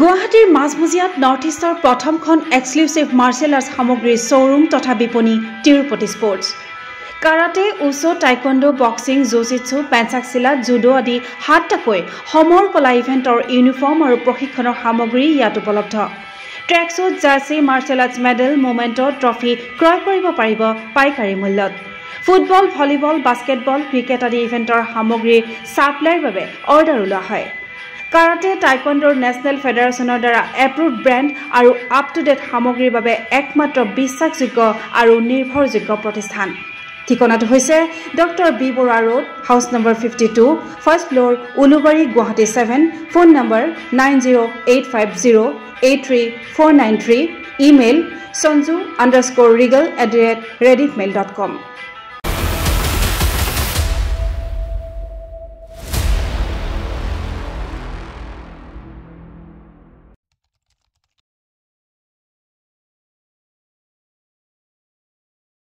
গুৱাহাটীৰ মাজমজিয়াত নৰ্থ ইষ্টৰ প্ৰথমখন এক্সক্লুসিভ মাৰ্শাল আৰ্টছ সামগ্ৰীৰ শ্বৰুম তথা বিপণী Tirupati sports karate wushu taekwondo boxing jujitsu pencak silat judo আদি 7টাকৈ সমৰ কলা ইভেণ্টৰ ইউনিফৰ্ম আৰু প্ৰশিক্ষণৰ সামগ্ৰী ইয়াত উপলব্ধ tracksuit jersey martial arts medal memento trophy ক্ৰয় কৰিব পাৰিব পাইকাৰী মূল্যত ফুটবল ভলিবল বাস্কেটবল ক্ৰিকেট আদি ইভেণ্টৰ সামগ্ৰীৰ সাপ্লাইৰ বাবে অৰ্ডাৰ ওলোৱা হয় কাৰাটে টাইকোৱাণ্ডোৰ নেশ্যনেল ফেডাৰেশ্যনৰ দ্বাৰা এপ্ৰুভড ব্ৰেণ্ড আৰু আপ টু ডেট সামগ্ৰীৰ বাবে একমাত্ৰ বিশ্বাসযোগ্য আৰু নিৰ্ভৰযোগ্য প্ৰতিষ্ঠান ঠিকনাটো হৈছে doctor B Barua road house number 52 first floor Ulubari Guwahati 7 phone number 9085083493 email sanju_regal@rediffmail.com